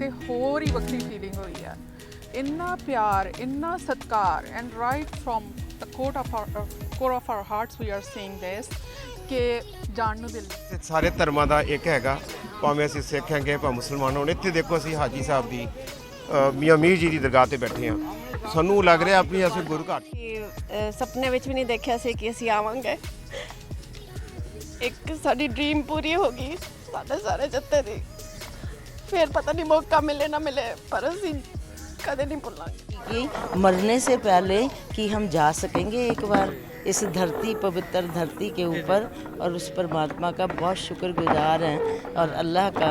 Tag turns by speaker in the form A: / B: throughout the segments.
A: ਤੇ ਹੋਰ ਹੀ ਵੱਖਰੀ ਫੀਲਿੰਗ ਹੋਈ ਆ। ਇੰਨਾ ਪਿਆਰ, ਇੰਨਾ ਸਤਿਕਾਰ, and right from the core of our hearts we are saying this ਕਿ ਜਾਣ ਨੂੰ ਦਿਲ
B: ਸਾਰੇ ਧਰਮਾਂ ਦਾ ਇੱਕ ਹੈਗਾ, ਭਾਵੇਂ ਅਸੀਂ ਸਿੱਖ ਹੈਗੇ ਭਾਵੇਂ ਮੁਸਲਮਾਨ ਹੋਣ। ਇੱਥੇ ਦੇਖੋ ਅਸੀਂ ਹਾਜੀ ਸਾਹਿਬ ਦੀ ਮੀਆਂ ਮੀਰ ਜੀ ਦੀ ਦਰਗਾਹ ਤੇ ਬੈਠੇ ਹਾਂ। ਸਾਨੂੰ ਲੱਗ ਰਿਹਾ ਆਪਣੀ ਅਸੀਂ ਗੁਰੂ ਘਰ
C: ਸੁਪਨੇ ਵਿੱਚ ਵੀ ਨਹੀਂ ਦੇਖਿਆ ਸੀ ਕਿ ਅਸੀਂ ਆਵਾਂਗੇ। ਇੱਕ ਸਾਡੀ ਡ੍ਰੀਮ ਪੂਰੀ ਹੋ ਗਈ ਸਾਡੇ ਸਾਰੇ ਜੱਥੇ ਦੀ। ਫਿਰ ਪਤਾ ਨਹੀਂ मौका मिले ना मिले पर ਅਸੀਂ कदे नहीं भूलांगे
D: कि मरने से पहले कि हम जा सकेंगे एक बार इस धरती, पवित्र धरती के ऊपर, और उस परमात्मा का बहुत शुक्रगुजार हैं और अल्लाह का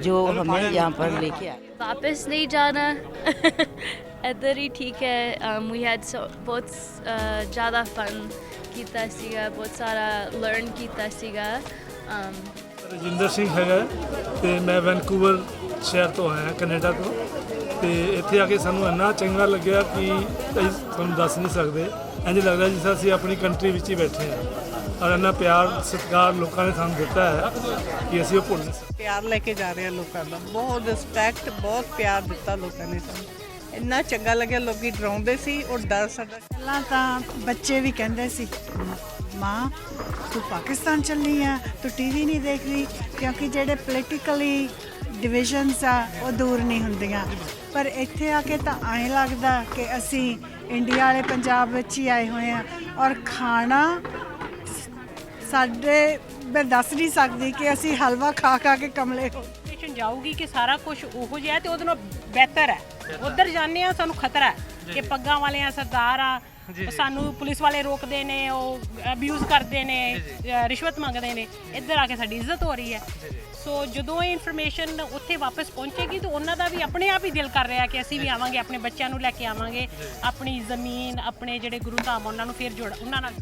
D: जो हमें यहाँ पर लेके आए।
E: वापस नहीं जाना इधर ही ठीक है। वी हैड बहुत ज़्यादा फन किया सीगा, बहुत सारा लर्न किया सीगा।
F: ਰਜਿੰਦਰ ਸਿੰਘ ਹੈਗਾ ਤੇ ਮੈਂ ਵੈਨਕੂਵਰ ਸ਼ਹਿਰ ਤੋਂ ਆਇਆ, ਕੈਨੇਡਾ ਤੋਂ। ਤੇ ਇੱਥੇ ਆ ਕੇ ਸਾਨੂੰ ਇੰਨਾ ਚੰਗਾ ਲੱਗਿਆ ਕਿ ਅਸੀਂ ਤੁਹਾਨੂੰ ਦੱਸ ਨਹੀਂ ਸਕਦੇ। ਇੰਝ ਲੱਗਦਾ ਜਿਸ ਤਰ੍ਹਾਂ ਅਸੀਂ ਆਪਣੀ ਕੰਟਰੀ ਵਿੱਚ ਹੀ ਬੈਠੇ ਹਾਂ, ਔਰ ਇੰਨਾ ਪਿਆਰ ਸਤਿਕਾਰ ਲੋਕਾਂ ਨੇ ਸਾਨੂੰ ਦਿੱਤਾ ਹੈ ਕਿ ਅਸੀਂ ਉਹ ਭੁੱਲ ਨਹੀਂ ਸਕਦੇ।
G: ਪਿਆਰ ਲੈ ਕੇ ਜਾ ਰਹੇ ਆ ਲੋਕਾਂ ਦਾ, ਬਹੁਤ ਰਿਸਪੈਕਟ, ਬਹੁਤ ਪਿਆਰ ਦਿੱਤਾ ਲੋਕਾਂ ਨੇ ਸਾਨੂੰ। ਇੰਨਾ ਚੰਗਾ ਲੱਗਿਆ। ਲੋਕੀ ਡਰਾਉਂਦੇ ਸੀ ਔਰ ਡਰ ਸਾਡਾ।
H: ਪਹਿਲਾਂ ਤਾਂ ਬੱਚੇ ਵੀ ਕਹਿੰਦੇ ਸੀ ਮਾਂ ਤੂੰ ਪਾਕਿਸਤਾਨ ਚੱਲੀ ਆ, ਤੂੰ ਟੀਵੀ ਨਹੀਂ ਦੇਖ ਰਹੀ, ਕਿਉਂਕਿ ਜਿਹੜੇ ਪੋਲੀਟੀਕਲੀ ਡਿਵੀਜ਼ਨਸ ਆ ਉਹ ਦੂਰ ਨਹੀਂ ਹੁੰਦੀਆਂ। ਪਰ ਇੱਥੇ ਆ ਕੇ ਤਾਂ ਐਂ ਲੱਗਦਾ ਕਿ ਅਸੀਂ ਇੰਡੀਆ ਵਾਲੇ ਪੰਜਾਬ ਵਿੱਚ ਹੀ ਆਏ ਹੋਏ ਆ। ਔਰ ਖਾਣਾ ਸਾਡੇ ਮੈਂ ਦੱਸ ਨਹੀਂ ਸਕਦੀ ਕਿ ਅਸੀਂ ਹਲਵਾ ਖਾ ਖਾ ਕੇ ਕਮਲੇ ਹੋ।
I: ਜਾਊਗੀ ਕਿ ਸਾਰਾ ਕੁਝ ਉਹੋ ਜਿਹਾ ਤੇ ਉਹਦੇ ਨਾਲ ਬਿਹਤਰ ਹੈ। ਉੱਧਰ ਜਾਂਦੇ ਆ ਸਾਨੂੰ ਖਤਰਾ ਹੈ ਕਿ ਪੱਗਾਂ ਵਾਲੇ ਆ, ਸਰਦਾਰ ਆ, ਸਾਨੂੰ ਪੁਲਿਸ ਵਾਲੇ ਰੋਕਦੇ ਨੇ, ਉਹ ਅਬਿਊਜ਼ ਕਰਦੇ ਨੇ, ਰਿਸ਼ਵਤ ਮੰਗਦੇ ਨੇ। ਇੱਧਰ ਆ ਕੇ ਸਾਡੀ ਇੱਜ਼ਤ ਹੋ ਰਹੀ ਹੈ। ਸੋ ਜਦੋਂ ਇਹ ਇਨਫੋਰਮੇਸ਼ਨ ਉੱਥੇ ਵਾਪਸ ਪਹੁੰਚੇਗੀ ਤਾਂ ਉਹਨਾਂ ਦਾ ਵੀ ਆਪਣੇ ਆਪ ਹੀ ਦਿਲ ਕਰ ਰਿਹਾ ਕਿ ਅਸੀਂ ਵੀ ਆਵਾਂਗੇ, ਆਪਣੇ ਬੱਚਿਆਂ ਨੂੰ ਲੈ ਕੇ ਆਵਾਂਗੇ, ਆਪਣੀ ਜ਼ਮੀਨ, ਆਪਣੇ ਜਿਹੜੇ ਗੁਰੂ ਧਾਮ ਉਹਨਾਂ ਨੂੰ ਫਿਰ ਉਹਨਾਂ ਨਾਲ